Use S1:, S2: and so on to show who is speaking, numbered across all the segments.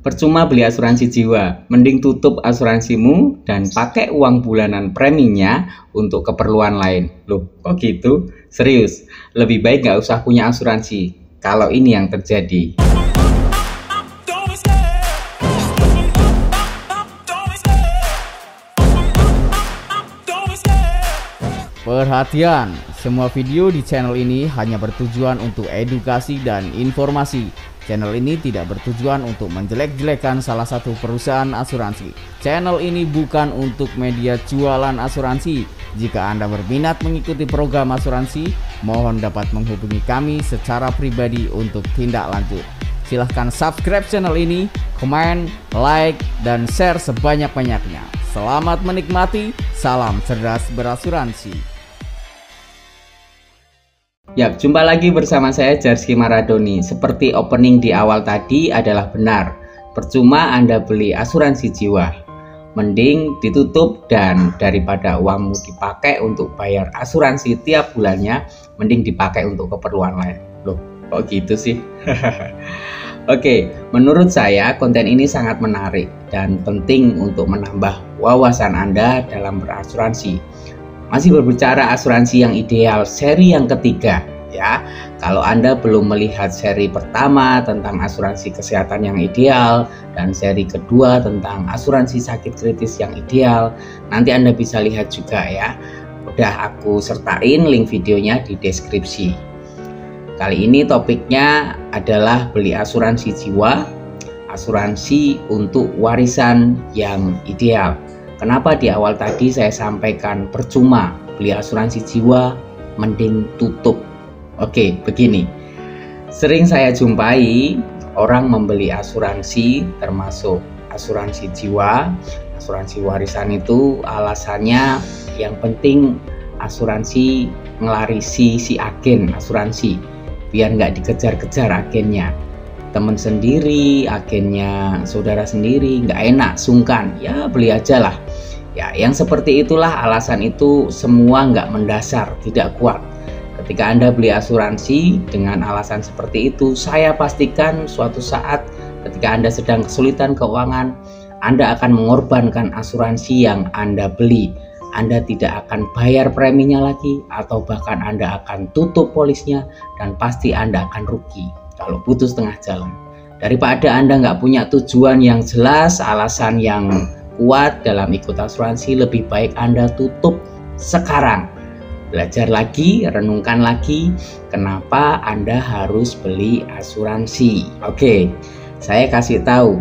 S1: Percuma beli asuransi jiwa, mending tutup asuransimu dan pakai uang bulanan preminya untuk keperluan lain. Loh, kok gitu? Serius, lebih baik nggak usah punya asuransi kalau ini yang terjadi.
S2: Perhatian, semua video di channel ini hanya bertujuan untuk edukasi dan informasi. Channel ini tidak bertujuan untuk menjelek-jelekan salah satu perusahaan asuransi. Channel ini bukan untuk media jualan asuransi. Jika Anda berminat mengikuti program asuransi, mohon dapat menghubungi kami secara pribadi untuk tindak lanjut. Silahkan subscribe channel ini, komen, like, dan share sebanyak-banyaknya. Selamat menikmati, salam cerdas berasuransi.
S1: Ya, jumpa lagi bersama saya Jarski Maradoni. Seperti opening di awal tadi adalah benar. Percuma Anda beli asuransi jiwa. Mending ditutup dan daripada uangmu dipakai untuk bayar asuransi tiap bulannya, mending dipakai untuk keperluan lain. Loh, kok gitu sih? Oke, menurut saya konten ini sangat menarik dan penting untuk menambah wawasan Anda dalam berasuransi. Masih berbicara asuransi yang ideal seri yang ketiga ya. Kalau Anda belum melihat seri pertama tentang asuransi kesehatan yang ideal dan seri kedua tentang asuransi sakit kritis yang ideal, nanti Anda bisa lihat juga ya. Udah aku sertain link videonya di deskripsi. Kali ini topiknya adalah beli asuransi jiwa, asuransi untuk warisan yang ideal. Kenapa di awal tadi saya sampaikan percuma beli asuransi jiwa, mending tutup. Oke, begini. Sering saya jumpai orang membeli asuransi, termasuk asuransi jiwa, asuransi warisan itu alasannya yang penting asuransi ngelarisi si agen asuransi, biar nggak dikejar-kejar agennya. Teman sendiri, agennya saudara sendiri, nggak enak, sungkan, ya beli aja lah. Ya, yang seperti itulah alasan itu semua nggak mendasar, tidak kuat. Ketika Anda beli asuransi dengan alasan seperti itu, saya pastikan suatu saat ketika Anda sedang kesulitan keuangan, Anda akan mengorbankan asuransi yang Anda beli. Anda tidak akan bayar preminya lagi, atau bahkan Anda akan tutup polisnya dan pasti Anda akan rugi kalau putus tengah jalan. Daripada Anda nggak punya tujuan yang jelas, alasan yang kuat dalam ikut asuransi, lebih baik Anda tutup sekarang. Belajar lagi, renungkan lagi kenapa Anda harus beli asuransi. Oke, saya kasih tahu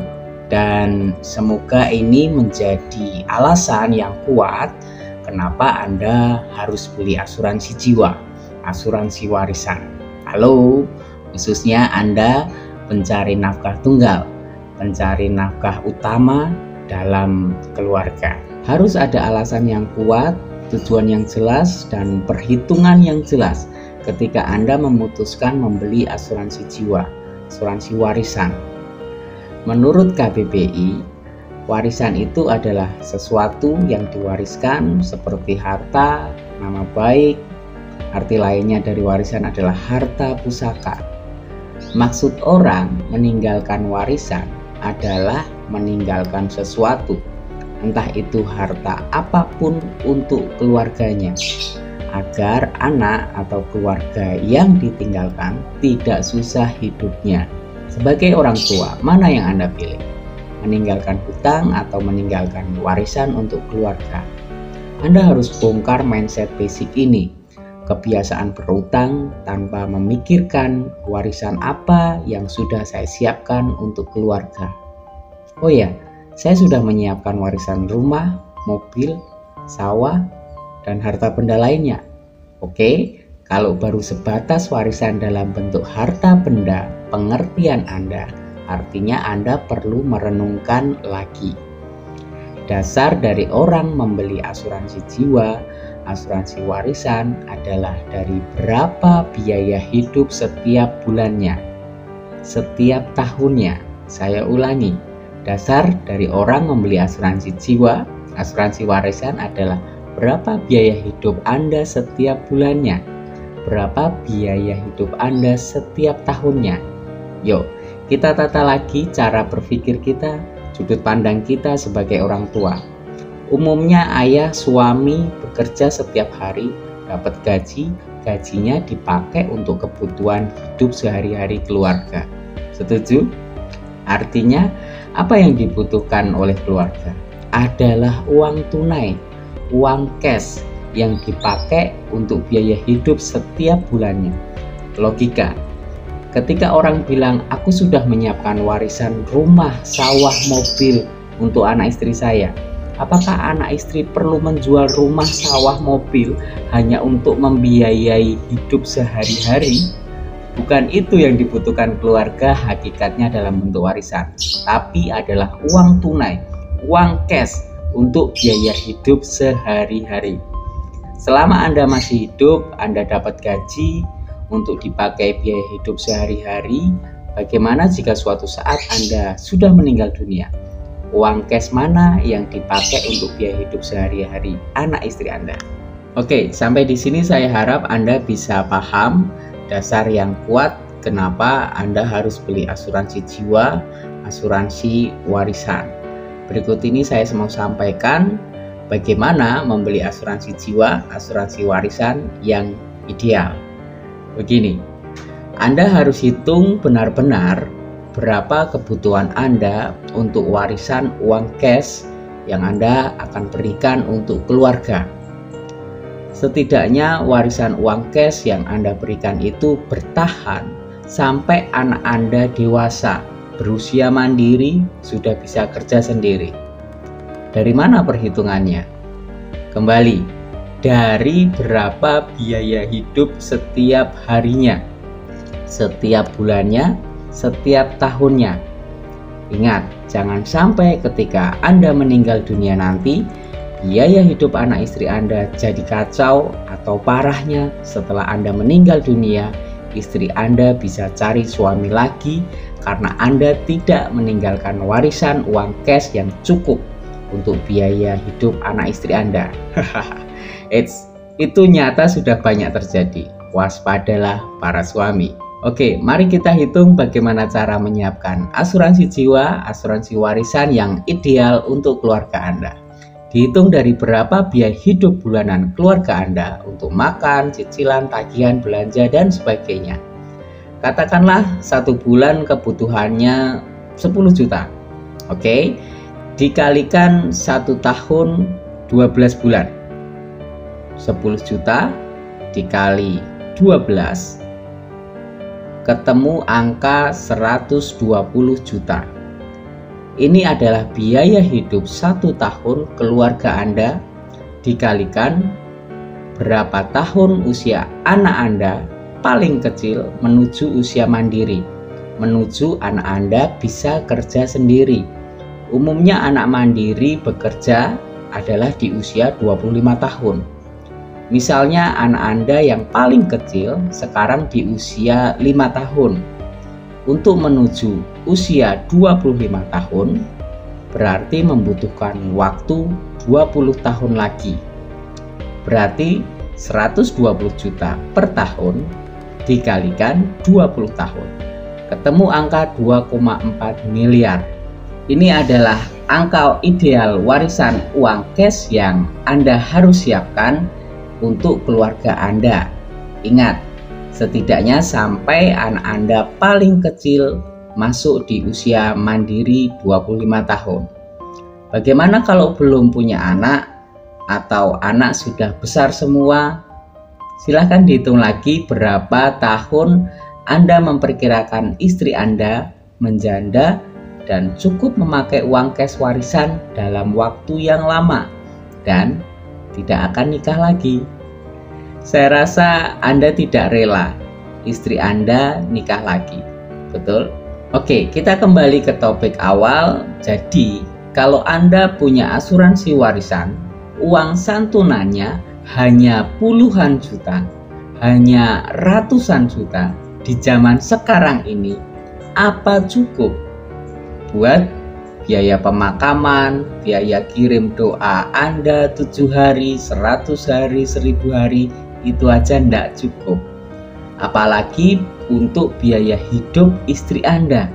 S1: dan semoga ini menjadi alasan yang kuat kenapa Anda harus beli asuransi jiwa, asuransi warisan. Halo, khususnya Anda pencari nafkah tunggal, pencari nafkah utama dalam keluarga. Harus ada alasan yang kuat, tujuan yang jelas, dan perhitungan yang jelas ketika Anda memutuskan membeli asuransi jiwa, asuransi warisan. Menurut KBBI, warisan itu adalah sesuatu yang diwariskan seperti harta, nama baik. Arti lainnya dari warisan adalah harta pusaka. Maksud orang meninggalkan warisan adalah meninggalkan sesuatu, entah itu harta apapun untuk keluarganya, agar anak atau keluarga yang ditinggalkan tidak susah hidupnya. Sebagai orang tua, mana yang Anda pilih? Meninggalkan hutang atau meninggalkan warisan untuk keluarga? Anda harus bongkar mindset basic ini. Kebiasaan berutang tanpa memikirkan warisan apa yang sudah saya siapkan untuk keluarga. Oh ya, saya sudah menyiapkan warisan rumah, mobil, sawah, dan harta benda lainnya. Oke, kalau baru sebatas warisan dalam bentuk harta benda, pengertian Anda, artinya Anda perlu merenungkan lagi. Dasar dari orang membeli asuransi jiwa, asuransi warisan adalah dari berapa biaya hidup setiap bulannya, setiap tahunnya. Saya ulangi, dasar dari orang membeli asuransi jiwa, asuransi warisan adalah berapa biaya hidup Anda setiap bulannya, berapa biaya hidup Anda setiap tahunnya. Yuk, kita tata lagi cara berpikir kita, sudut pandang kita sebagai orang tua. Umumnya ayah suami bekerja setiap hari, dapat gajinya dipakai untuk kebutuhan hidup sehari-hari keluarga. Setuju? Artinya apa yang dibutuhkan oleh keluarga adalah uang tunai, uang cash yang dipakai untuk biaya hidup setiap bulannya. Logika, ketika orang bilang aku sudah menyiapkan warisan rumah, sawah, mobil untuk anak istri saya, apakah anak istri perlu menjual rumah, sawah, mobil hanya untuk membiayai hidup sehari-hari? Bukan itu yang dibutuhkan keluarga hakikatnya dalam bentuk warisan, tapi adalah uang tunai, uang cash untuk biaya hidup sehari-hari. Selama Anda masih hidup, Anda dapat gaji untuk dipakai biaya hidup sehari-hari. Bagaimana jika suatu saat Anda sudah meninggal dunia? Uang cash mana yang dipakai untuk biaya hidup sehari-hari anak istri Anda? Oke, sampai di sini saya harap Anda bisa paham dasar yang kuat kenapa Anda harus beli asuransi jiwa, asuransi warisan. Berikut ini saya mau sampaikan bagaimana membeli asuransi jiwa, asuransi warisan yang ideal. Begini, Anda harus hitung benar-benar berapa kebutuhan Anda untuk warisan uang cash yang Anda akan berikan untuk keluarga. Setidaknya warisan uang cash yang Anda berikan itu bertahan sampai anak Anda dewasa, berusia mandiri, sudah bisa kerja sendiri. Dari mana perhitungannya? Kembali, dari berapa biaya hidup setiap harinya, setiap bulannya, setiap tahunnya. Ingat, jangan sampai ketika Anda meninggal dunia nanti, biaya hidup anak istri Anda jadi kacau, atau parahnya setelah Anda meninggal dunia, istri Anda bisa cari suami lagi karena Anda tidak meninggalkan warisan uang cash yang cukup untuk biaya hidup anak istri Anda. Itu nyata sudah banyak terjadi. Waspadalah para suami. Oke, mari kita hitung bagaimana cara menyiapkan asuransi jiwa, asuransi warisan yang ideal untuk keluarga Anda. Dihitung dari berapa biaya hidup bulanan keluarga Anda untuk makan, cicilan, tagihan, belanja, dan sebagainya. Katakanlah satu bulan kebutuhannya 10 juta. Oke, dikalikan 1 tahun 12 bulan. 10 juta dikali 12 ketemu angka 120 juta. Ini adalah biaya hidup 1 tahun keluarga Anda dikalikan berapa tahun usia anak Anda paling kecil menuju usia mandiri, menuju anak Anda bisa kerja sendiri. Umumnya anak mandiri bekerja adalah di usia 25 tahun. Misalnya anak Anda yang paling kecil sekarang di usia 5 tahun. Untuk menuju usia 25 tahun berarti membutuhkan waktu 20 tahun lagi. Berarti 120 juta per tahun dikalikan 20 tahun. Ketemu angka 2,4 miliar. Ini adalah angka ideal warisan uang cash yang Anda harus siapkan untuk keluarga Anda. Ingat, setidaknya sampai anak Anda paling kecil masuk di usia mandiri 25 tahun. Bagaimana kalau belum punya anak atau anak sudah besar semua? Silahkan dihitung lagi berapa tahun Anda memperkirakan istri Anda menjanda dan cukup memakai uang cash warisan dalam waktu yang lama dan tidak akan nikah lagi. Saya rasa Anda tidak rela istri Anda nikah lagi, betul? Oke, kita kembali ke topik awal. Jadi, kalau Anda punya asuransi warisan, uang santunannya hanya puluhan juta, hanya ratusan juta di zaman sekarang ini, apa cukup buat biaya pemakaman, biaya kirim doa Anda 7 hari, 100 hari, 1000 hari, itu aja tidak cukup. Apalagi untuk biaya hidup istri Anda.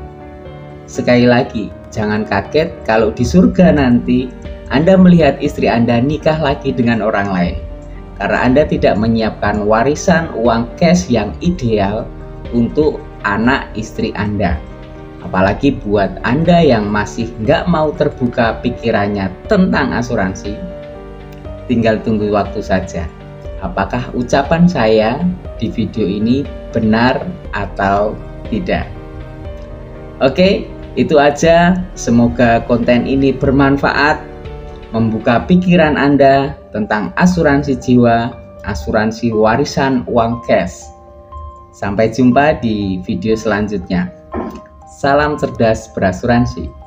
S1: Sekali lagi, jangan kaget kalau di surga nanti Anda melihat istri Anda nikah lagi dengan orang lain, karena Anda tidak menyiapkan warisan uang cash yang ideal untuk anak istri Anda. Apalagi buat Anda yang masih nggak mau terbuka pikirannya tentang asuransi, tinggal tunggu waktu saja. Apakah ucapan saya di video ini benar atau tidak? Oke, itu aja. Semoga konten ini bermanfaat, membuka pikiran Anda tentang asuransi jiwa, asuransi warisan uang cash. Sampai jumpa di video selanjutnya. Salam cerdas berasuransi.